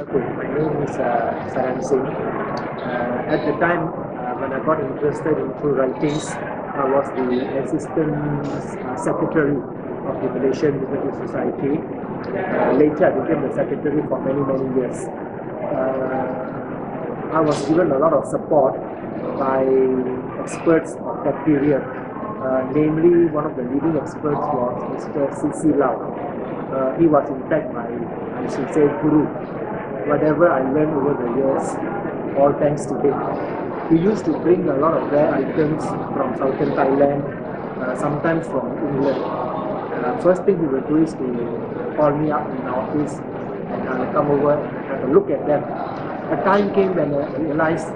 Okay, my name is Saran Singh. At the time when I got interested into writings, I was the assistant secretary of the Malaysian University Society. Later, I became the secretary for many years. I was given a lot of support by experts of that period. Namely, one of the leading experts was Mr. C.C. Lau. He was in fact my, I should say, guru. Whatever I learned over the years, all thanks to him. He used to bring a lot of rare items from southern Thailand, sometimes from England. First thing he would do is to call me up in the office and I'll come over and have a look at them. A time came when I realized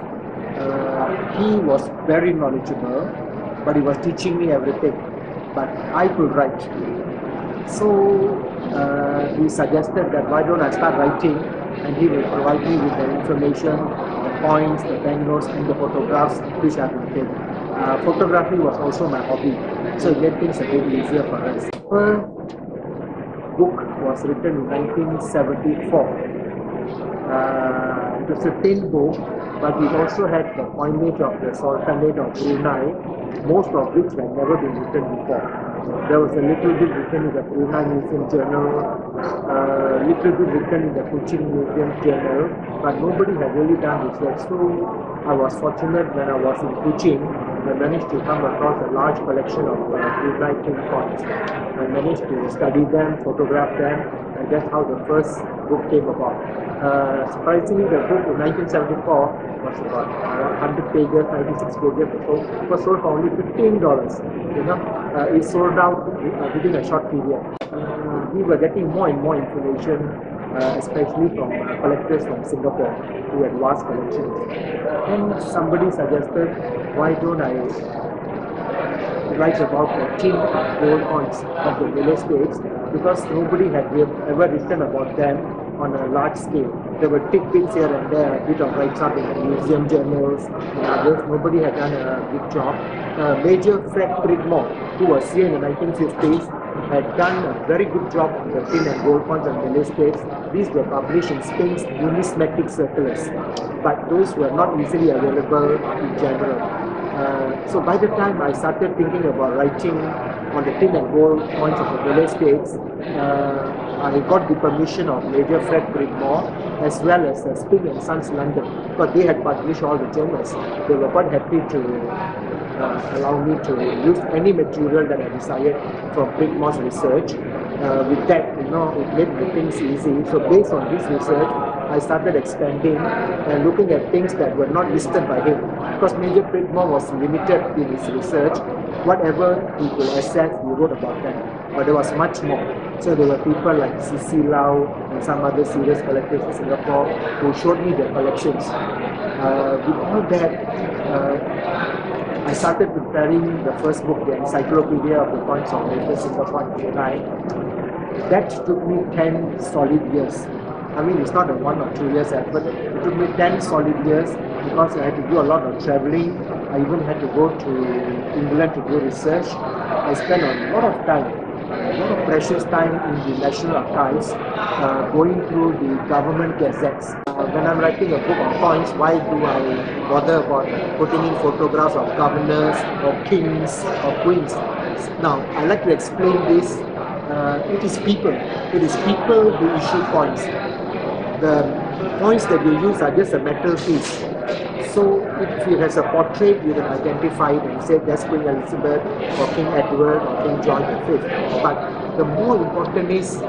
he was very knowledgeable, but he was teaching me everything. But I could write. So he suggested that why don't I start writing, and he will provide me with the information, the points, the banknotes and the photographs which I will take. Photography was also my hobby, so it made things a bit easier for us. The first book was written in 1974. It was a thin book, but it also had the coinage of the Sultanate of Brunei, most of which had never been written before. There was a little bit written in the Brunei Museum Journal, little bit written in the Kuching Museum Journal, but nobody had really done research. So I was fortunate when I was in Kuching, I managed to come across a large collection of Brunei king coins. I managed to study them, photograph them, and that's how the first book came about. Surprisingly, the book in 1974 was about 100 pages, 96 pages, so it was sold for only $15. It sold out within a short period. We were getting more and more information, especially from collectors from Singapore who had vast collections. And somebody suggested, why don't I write about the tin and gold coins of the Malay states, because nobody had ever written about them on a large scale. There were tidbits here and there, a bit of write-up in the museum journals and others. Nobody had done a big job. Major Fred Pridmore, who was here in the 1950s, had done a very good job on the tin and gold coins of Malay states. These were published in Spain's numismatic circulars, but those were not easily available in general. So by the time I started thinking about writing on the tin and gold coins of the Malay states, I got the permission of Major Fred Pridmore as well as Spring and Sons London, because they had published all the journals. They were quite happy to allow me to use any material that I desired from Pridmore's research. With that, it made things easy. So based on this research, I started expanding and looking at things that were not listed by him. Because Major Pridmore was limited in his research, whatever he could access, he wrote about them. But there was much more. So there were people like C.C. Lau and some other serious collectors in Singapore who showed me their collections. With all that, I started preparing the first book, the Encyclopedia of the Coins of Malaysia Singapore and Brunei. That took me 10 solid years. I mean, it's not a 1 or 2 years effort. It took me 10 solid years because I had to do a lot of traveling. I even had to go to England to do research. I spent a lot of time, a lot of precious time in the National Archives, going through the government gazettes. When I'm writing a book on coins, why do I bother about putting in photographs of governors or kings or queens? Now, I like to explain this. It is people. It is people who issue coins. The coins that you use are just a metal piece. So if it has a portrait, you can identify it and say that's Queen Elizabeth or King Edward or King George V. But the more important is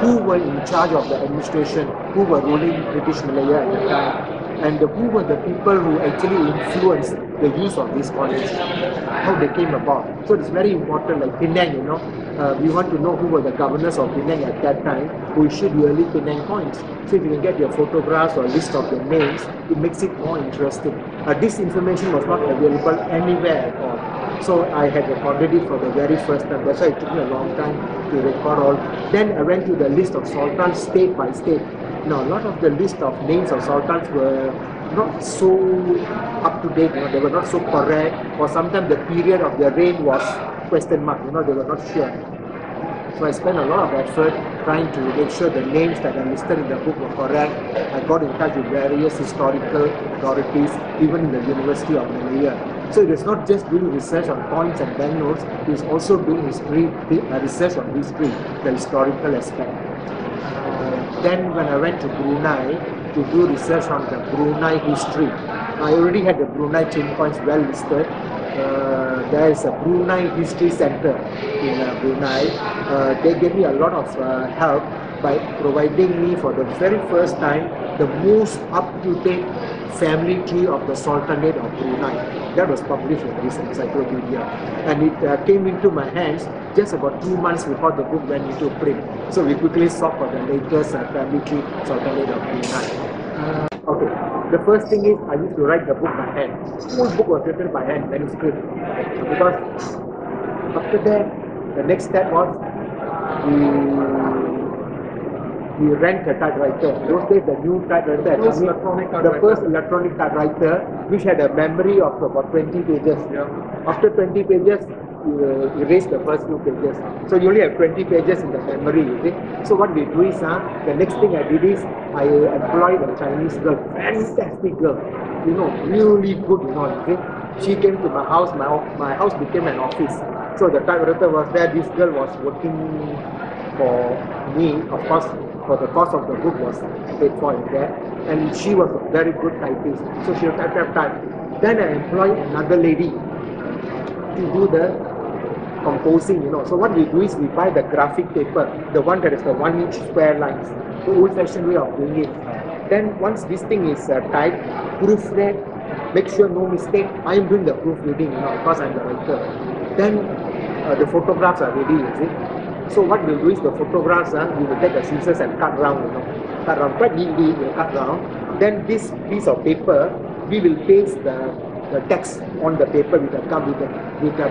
who were in charge of the administration, who were ruling British Malaya at the time, and who were the people who actually influenced the use of these coins, how they came about. So it's very important, like Penang, we want to know who were the governors of Penang at that time, who issued yearly Penang coins. So if you can get your photographs or list of their names, it makes it more interesting. This information was not available anywhere at all. So I had recorded it for the very first time. That's why it took me a long time to record all. Then I went to the list of sultans state by state. Now, a lot of the list of names of sultans were not so up to date, they were not so correct, or sometimes the period of their reign was question mark, they were not sure. So I spent a lot of effort trying to make sure the names that are listed in the book were correct. I got in touch with various historical authorities, even in the University of Malaya. So it is not just doing research on coins and banknotes, it is also doing research on history, the historical aspect. Then when I went to Brunei to do research on the Brunei history, I already had the Brunei chain coins well listed. There is a Brunei History Center in Brunei. They gave me a lot of help by providing me for the very first time the most up-to-date family tree of the Sultanate of Brunei. That was published in this encyclopedia, and it came into my hands just about 2 months before the book went into print. So we quickly sought for the latest family tree Sultanate of Brunei. Okay, the first thing is I used to write the book by hand. The whole book was written by hand, manuscript. Because after that, the next step was we rent a typewriter. Those days, the new typewriter, the first electronic typewriter, which had a memory of about 20 pages. Yeah. After 20 pages, you erase the first few pages. So you only have 20 pages in the memory, you see. So what we do is, the next thing I did is, I employed a Chinese girl, fantastic girl, you know, really good, you know, you see. She came to my house, my house became an office. So the typewriter was there, this girl was working for me, of course, for the cost of the book was paid for in there. And she was a very good typist, so she would type. Then I employed another lady to do the composing, you know. So what we do is we buy the graphic paper, the one that is the 1-inch square lines, the old-fashioned way of doing it. Then once this thing is typed, proofread, make sure no mistake. I am doing the proofreading, you know, because I'm the writer. Then the photographs are ready, you see. So what we'll do is the photographs, we will take the scissors and cut round, you know, cut round quite neatly, we'll cut round. Then this piece of paper, we will paste the text on the paper with a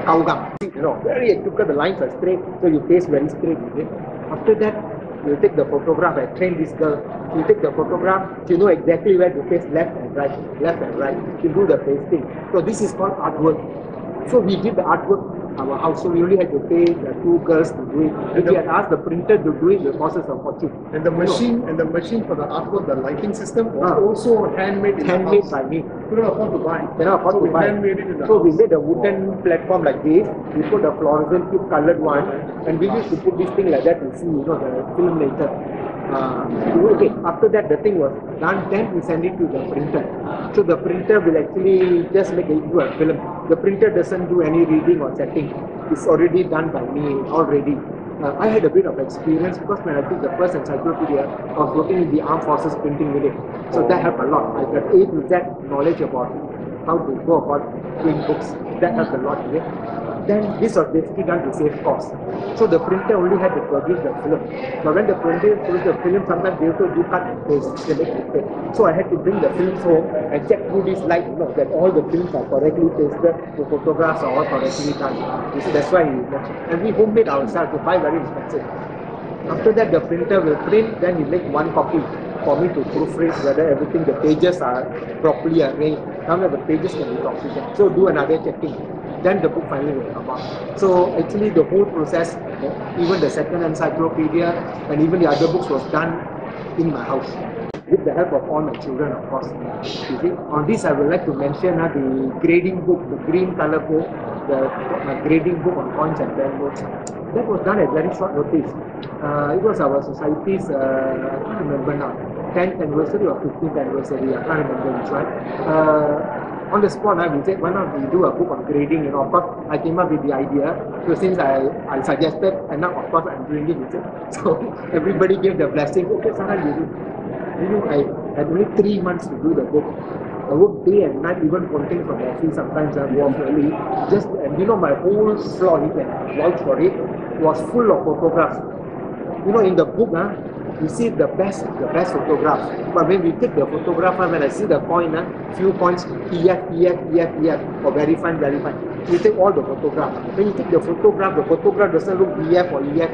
cow gum, you know, very because the lines are straight, so you paste very straight with it. After that, you take the photograph. I train this girl. You take the photograph, you know exactly where to paste left and right, you do the pasting. So this is called artwork. So we did the artwork our house, so we only had to pay the 2 girls to do it. If we had asked the printer to do it, the process of fortune. And the machine, for the artwork, the lighting system was also handmade. Handmade by me. Couldn't afford to buy. Handmade it in the house. We made a wooden platform like this. We put a fluorescent tube colored one, and we used to put this thing like that to see, you know, the film later. Okay, after that the thing was done, then we send it to the printer. So the printer will actually just make it into a film. The printer doesn't do any reading or setting. It's already done by me already. I had a bit of experience because when I took the first encyclopedia, I was working in the Armed Forces printing unit. So that helped a lot. I got A to Z knowledge about how to go about doing books. That helped a lot. Then this was basically done to save cost. So the printer only had to produce the film. But when the printer produced the film, sometimes they also do cut and paste. So I had to bring the films home and check through this light, you know, that all the films are correctly pasted, the photographs are all correctly done. You see, that's why he mentioned. And we homemade ourselves, to buy very expensive. After that, the printer will print, then we make 1 copy for me to proofread whether everything, the pages are properly arranged. Now the pages can be copied. So do another checking. Then the book finally will come out. So actually the whole process, even the second encyclopedia and even the other books was done in my house with the help of all my children, of course. You see, on this I would like to mention the grading book, the green color book, the grading book on coins and banknotes. That was done at very short notice. It was our society's, I can't remember now, 10th anniversary or 15th anniversary, I can't remember which one. On the spot, we said, why not we do a book on grading? You know, of course, I came up with the idea. So since I suggested, and now of course I'm doing it. So everybody gave the blessing. Okay, Saran, you do. You know, I had only 3 months to do the book. I worked day and night, even pointing from the office. Sometimes I was early. And you know, my whole floor, you can vouch for it, was full of photographs. You know, in the book, you see the best photographs. But when we take the photograph, when I see the coin, few coins, EF, or very fine. You take all the photographs. When you take the photograph doesn't look EF or EF.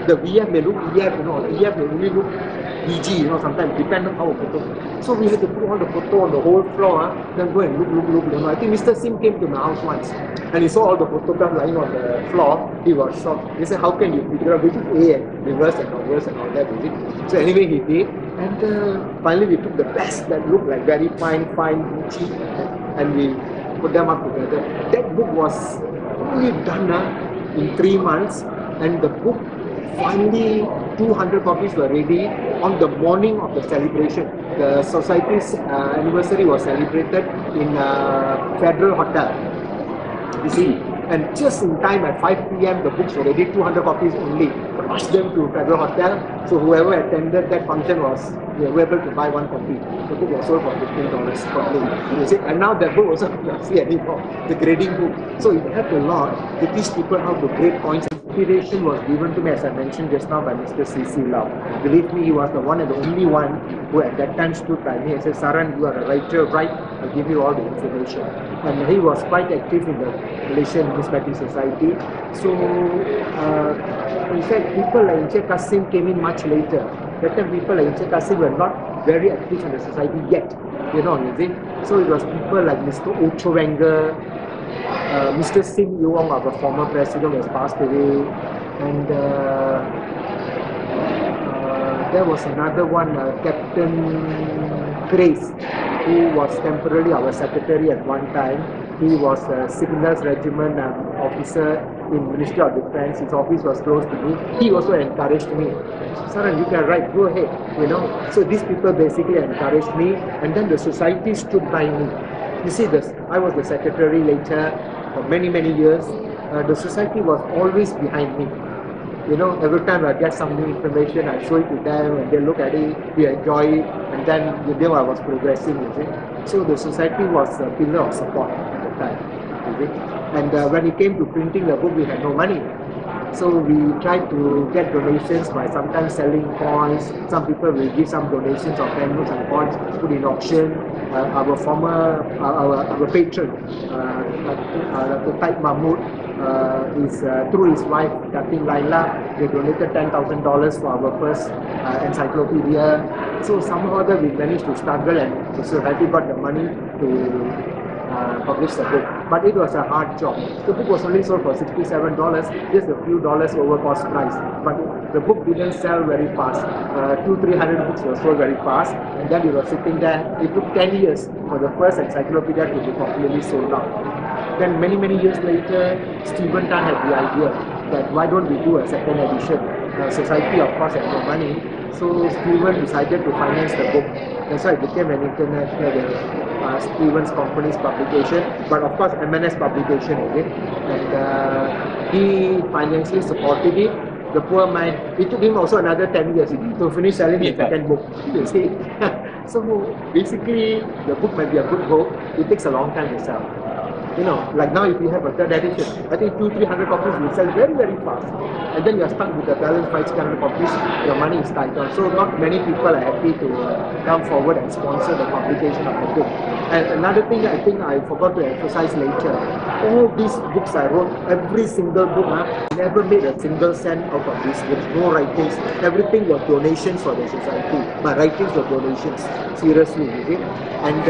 the VF may look EF, EF may only look EG, sometimes depend on how a photo. So we had to put all the photo on the whole floor, then go and look. I think Mr. Singh came to my house once and he saw all the photographs lying on the floor. He was shocked. He said, how can you figure out which is A and reverse and reverse and all that, is it? So anyway, he did. And finally we took the best that looked like very fine, cheap, and we put them up together. That book was only done in 3 months, and the book finally 200 copies were ready on the morning of the celebration. The society's anniversary was celebrated in Federal Hotel. You see, and just in time at 5 p.m. the books were ready, 200 copies only. Rushed them to Federal Hotel, so whoever attended that function was able to buy one copy. The book was sold for $15 per book. You see, and now that book also you don't see anymore, the grading book. So it helped a lot to teach people how to grade points. Inspiration was given to me, as I mentioned just now, by Mr. C.C. Lau. Believe me, he was the one and the only one who at that time stood by me and said, Saran, you are a writer, right? I'll give you all the information. And he was quite active in the Malaysian Numismatic Society. So, in fact, people like Encik Kasim came in much later. That time people like Encik Kasim were not very active in the society yet, you see. So it was people like Mr. Ocho Wenger, Mr. Sim Yuong, our former president, has passed away, and there was another one, Captain Grace, who was temporarily our secretary at one time. He was a Signals Regiment officer in Ministry of Defence. His office was close to me. He also encouraged me. Saran, you can write, go ahead, So these people basically encouraged me, and then the society stood by me. You see, I was the secretary later for many years. The society was always behind me. Every time I get some new information, I show it to them, and they look at it, we enjoy it, and then I was progressing, So the society was a pillar of support at the time, And when it came to printing the book, we had no money. So we tried to get donations by sometimes selling coins. Some people will give some donations of banknotes and coins, put in auction. Our former, our patron, Dr. Taib Mahmud, is through his wife, Datin Laila, they donated $10,000 for our first encyclopedia. So somehow that we managed to struggle, and the society got the money to publish the book. But it was a hard job. The book was only sold for $67, just a few dollars over cost price. But the book didn't sell very fast. 200-300 books were sold very fast, and then we were sitting there. It took 10 years for the first encyclopedia to be completely sold out. Then many years later, Stephen Tan had the idea that why don't we do a second edition? The society, of course, had no money, so Stephen decided to finance the book. That's why it became an international Stephen's company's publication, but of course MNS publication, and he financially supported it. The poor man, it took him also another 10 years to finish selling the second book, you see. So basically, the book might be a good book, it takes a long time to sell. Like now if you have a third edition, I think 200-300 copies will sell very fast. And then you are stuck with the balance 500-600 copies, your money is tight on. So not many people are happy to come forward and sponsor the publication of the book. And another thing I think I forgot to emphasize later, all these books I wrote, every single book, never made a single cent out of these books, no writings. Everything was donations for the society. My writings were donations, seriously. And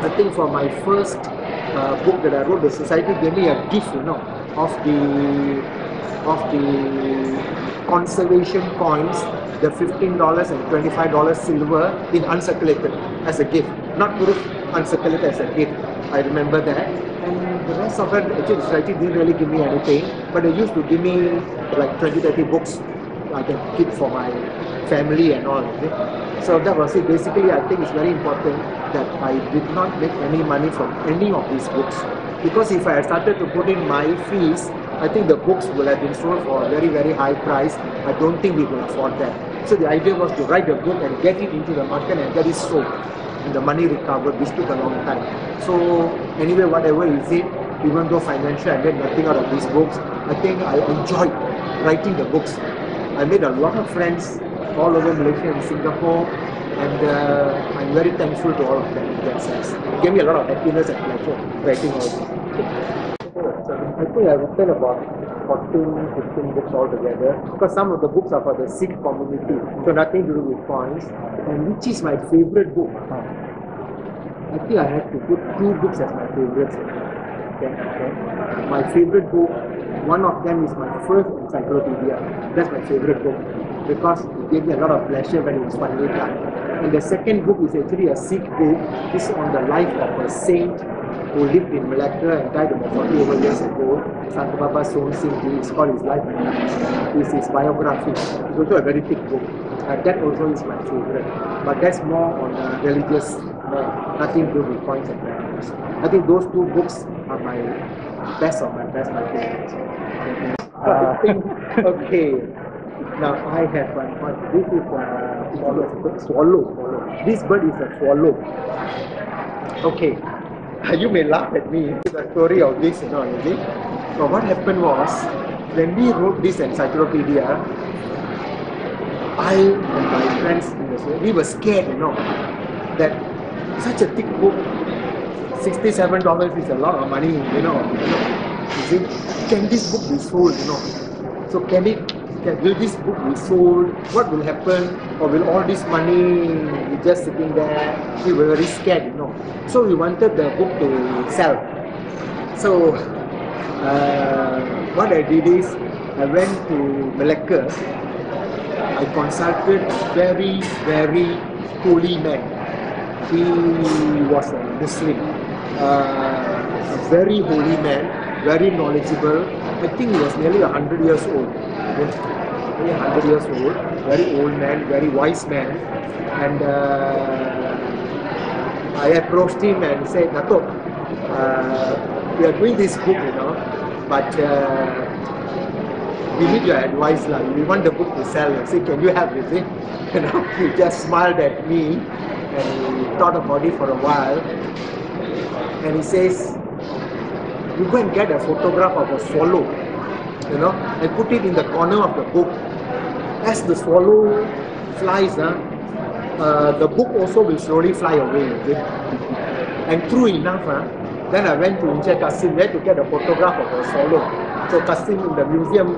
I think for my first book that I wrote, the society gave me a gift, of the conservation coins, the $15 and $25 silver in uncirculated as a gift, not proof, uncirculated as a gift. I remember that. And the rest of it, actually, the society didn't really give me anything, but they used to give me like 20-30 books I can keep for my family and all. So that was it. Basically, I think it's very important that I did not make any money from any of these books, because if I had started to put in my fees, I think the books would have been sold for a very high price. I don't think we could afford that. So the idea was to write a book and get it into the market and get it sold, and the money recovered, which took a long time. So anyway, whatever is it, even though financially I made nothing out of these books, I think I enjoyed writing the books. I made a lot of friends all over Malaysia and Singapore, and I'm very thankful to all of them in that sense. It gave me a lot of happiness and pleasure writing all this. I think I've written about 14, 15 books altogether, because some of the books are for the Sikh community, so nothing to do with points. And which is my favorite book? I think I have to put two books as my favorites. Okay. My favorite book, one of them is my first encyclopedia. That's my favorite book because it gave me a lot of pleasure when it was finally done. And the second book is actually a Sikh book. This is on the life of a saint who lived in Malacca and died about 40 over years ago. Saran Singh, it's called his life. It's his biography. It's also a very thick book. That also is my favorite. But that's more on a religious, nothing to do with points and values. I think those two books are my best of my best, my favorites. Okay. Now I have one. This is a swallow. This bird is a swallow. Okay. You may laugh at me. The story of this, you see. So what happened was, when we wrote this encyclopedia, I and my friends, we were scared, that such a thick book, $67 is a lot of money, You see, can this book be sold, So will this book be sold? What will happen? Or will all this money be just sitting there? We were very scared, So we wanted the book to sell. So what I did is, I went to Malacca. I consulted a very, very holy man. He was a Muslim, a very holy man, very knowledgeable. I think he was nearly 100 years old. Nearly 100 years old, very old man, very wise man. And I approached him and said, Dato, we are doing this book, but we need your advice. We want the book to sell. I said, can you help with it? He just smiled at me and he thought about it for a while. And he says, you go and get a photograph of a swallow, and put it in the corner of the book. As the swallow flies, the book also will slowly fly away. And true enough, then I went to Encyclopaedia to get a photograph of a swallow. So Kasim in the museum,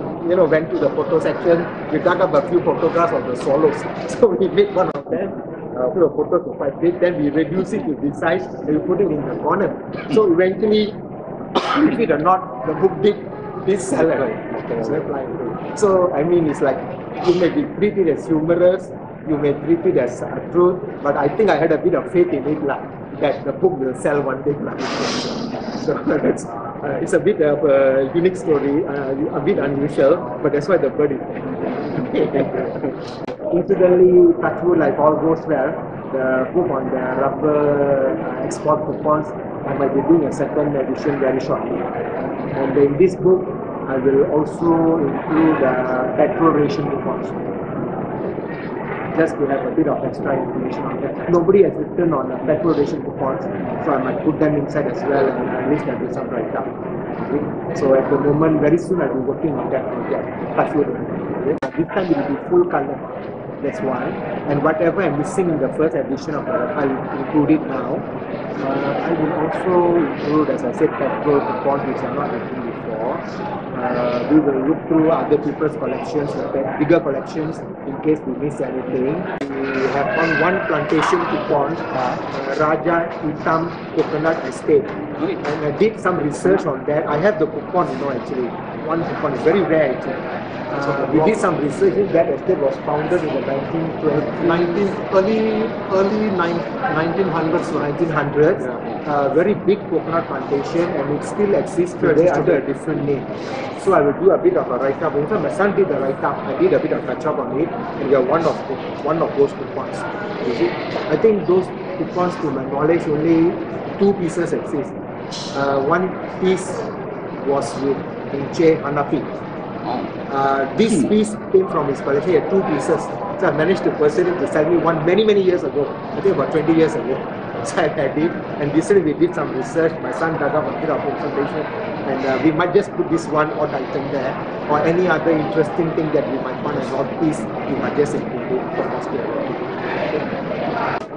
went to the photo section. We dug up a few photographs of the swallows. So we made one of them. The photos were quite big. Then we reduced it to this size and we put it in the corner. So eventually, believe it or not, the book did sell. So I mean, it's like you may be treated as humorous, you may treat it as truth, but I think I had a bit of faith in it, that the book will sell one day. So that's it's a bit of a unique story, a bit unusual, but that's why the bird is there. Incidentally, touch wood, like all goes well, the book on the rubber export coupons, I might be doing a second edition very shortly. And in this book, I will also include petrol ration coupons, just to have a bit of extra information on that. Nobody has written on petrol ration coupons, so I might put them inside as well, and at least I'll do some write-up. Okay. So at the moment, very soon I'll be working on that project. Touch wood. Okay. This time it will be full color. That's one. And whatever I'm missing in the first edition of I'll include it now. I will also include, as I said, petrol coupons which are not written before. We will look through other people's collections, bigger collections, in case we miss anything. We have on one plantation coupon, Raja Hitam Coconut Estate. And I did some research on that. I have the coupon, actually. One coupon is very rare, actually. We did some research. That estate was founded in the early 1900s to 1900s. Yeah. Very big coconut plantation, and it still exists today under a different name. So I will do a bit of a write-up. In fact, my son did a write-up. I did a bit of catch-up on it, and we are one of those coupons. I think those coupons, to my knowledge, only two pieces exist. One piece was with Che Hanafi. This piece came from his collection. He had two pieces. So I managed to persuade him to sell me one many years ago. I think about 20 years ago. So I had it. And recently we did some research. My son dug up a bit of information. And we might just put this one odd item there. Or any other interesting thing that we might find an odd piece, we might just include it for posterity.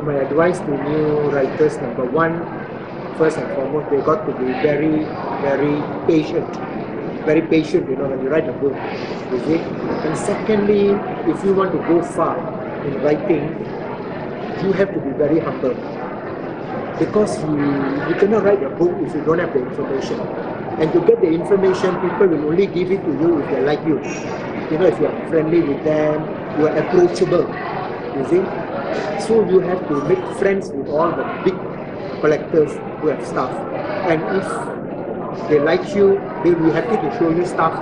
My advice to new writers, number one, first and foremost, they got to be very, very patient. very patient, when you write a book, you see. And secondly, if you want to go far in writing, you have to be very humble. Because you cannot write a book if you don't have the information. And to get the information, people will only give it to you if they like you. If you are friendly with them, you are approachable, you see. So you have to make friends with all the big collectors who have stuff. And if they like you, they will be happy to show you stuff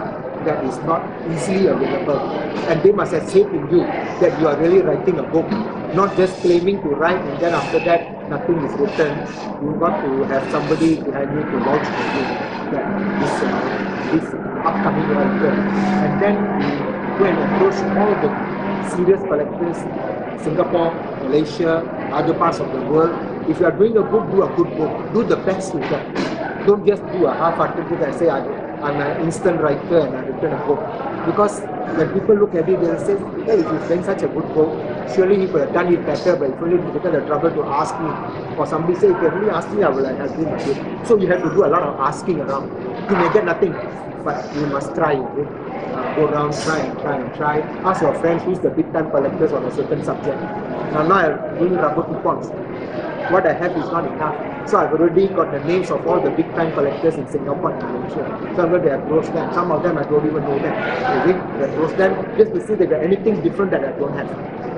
that is not easily available. And they must have faith in you that you are really writing a book, not just claiming to write and then after that nothing is written. You got to have somebody behind you to vouch for you that this upcoming writer. And then you go and approach all the serious collectors, Singapore, Malaysia, other parts of the world. If you are doing a book, do a good book. Do the best you can. Don't just do a half-hearted book and say, I'm an instant writer and I've written a book. Because when people look at it, they'll say, hey, if you've done such a good book, surely he could have done it better, but if only taken the trouble to ask me. Or somebody say, if you really ask me, I will have done it. So you have to do a lot of asking around. You may get nothing, but you must try. Go around, try. Ask your friends who's the big time collectors on a certain subject. Now I'm doing rubber coupons. What I have is not enough. So I've already got the names of all the big time collectors in Singapore and Malaysia. So I'm going to approach them. Some of them I don't even know them. I approach them just to see if they got anything different that I don't have.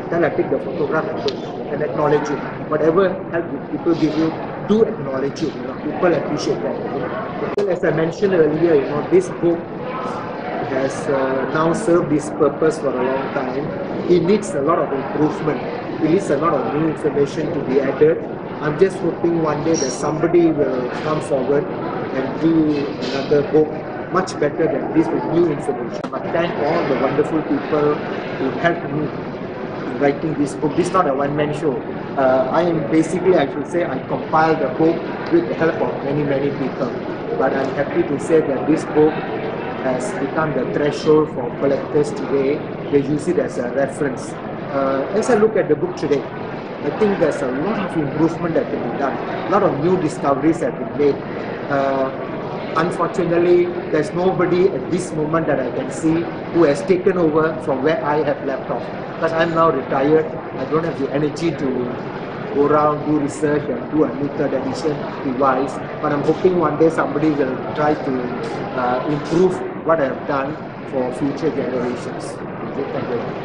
Then I take the photograph and acknowledge it. Whatever help people give you, do acknowledge it. People appreciate that. Well, as I mentioned earlier, this book has now served this purpose for a long time. It needs a lot of improvement. It needs a lot of new information to be added. I'm just hoping one day that somebody will come forward and do another book much better than this with new information. I thank all the wonderful people who helped me in writing this book. This is not a one-man show. I should say, I compiled the book with the help of many people. But I'm happy to say that this book has become the threshold for collectors today. They use it as a reference. As I look at the book today, I think there's a lot of improvement that can be done. A lot of new discoveries have been made. Unfortunately, there's nobody at this moment that I can see who has taken over from where I have left off. Because I'm now retired, I don't have the energy to go around, do research and do a new third edition, revise. But I'm hoping one day somebody will try to improve what I have done for future generations. Okay, thank you.